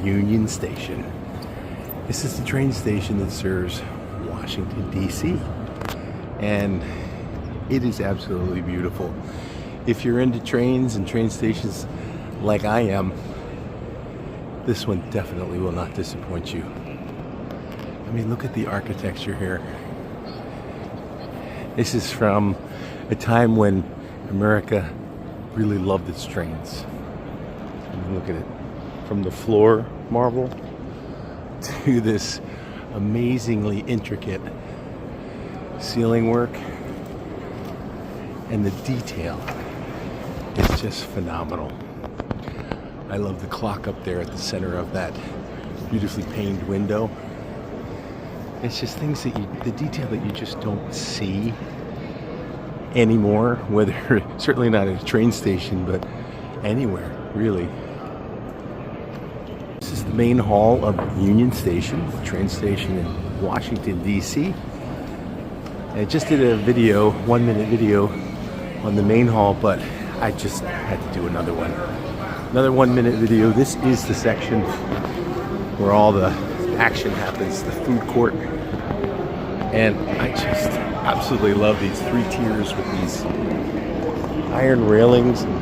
Union Station. This is the train station that serves Washington, D.C. And it is absolutely beautiful. If you're into trains and train stations like I am, this one definitely will not disappoint you. I mean, look at the architecture here. This is from a time when America really loved its trains. I mean, look at it. From the floor marble to this amazingly intricate ceiling work, and the detail is just phenomenal. I love the clock up there at the center of that beautifully paned window. It's just things that the detail that you just don't see anymore, whether, certainly not at a train station, but anywhere, really. This is the main hall of Union Station, the train station in Washington, D.C. I just did a video, 1-minute video on the main hall, but I just had to do another one. Another 1-minute video. This is the section where all the action happens, the food court. And I just absolutely love these 3 tiers with these iron railings and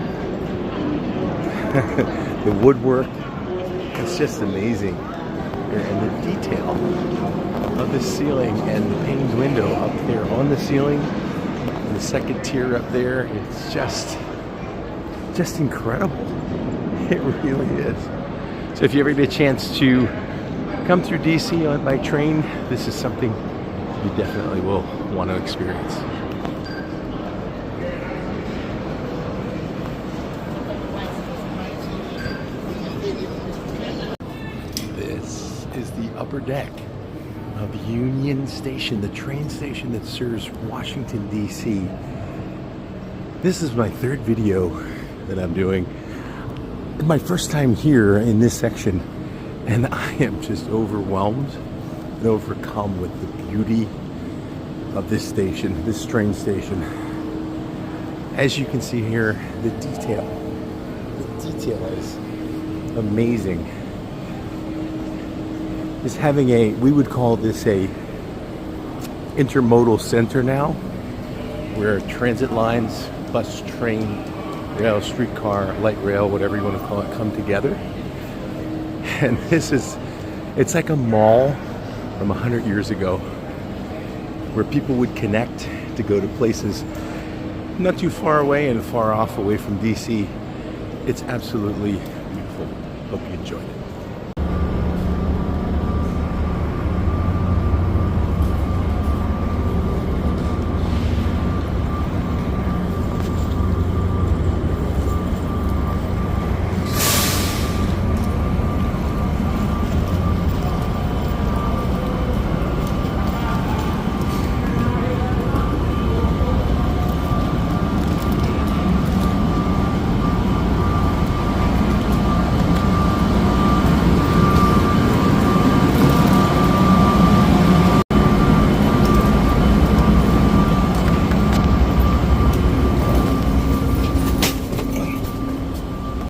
the woodwork. It's just amazing. And the detail of the ceiling and the paned window up there on the ceiling, and the second tier up there, it's just incredible. It really is. So if you ever get a chance to come through DC by train, this is something you definitely will want to experience. This is the upper deck of Union Station, the train station that serves Washington, D.C. This is my 3rd video that I'm doing. My first time here in this section, and I am just overwhelmed and overcome with the beauty of this station, this train station. As you can see here, the detail is amazing. It's having we would call this a intermodal center now, where transit lines, bus, train, rail, streetcar, light rail, whatever you want to call it, come together. And it's like a mall from 100 years ago, where people would connect to go to places not too far away and far off away from DC. It's absolutely beautiful. Hope you enjoyed it.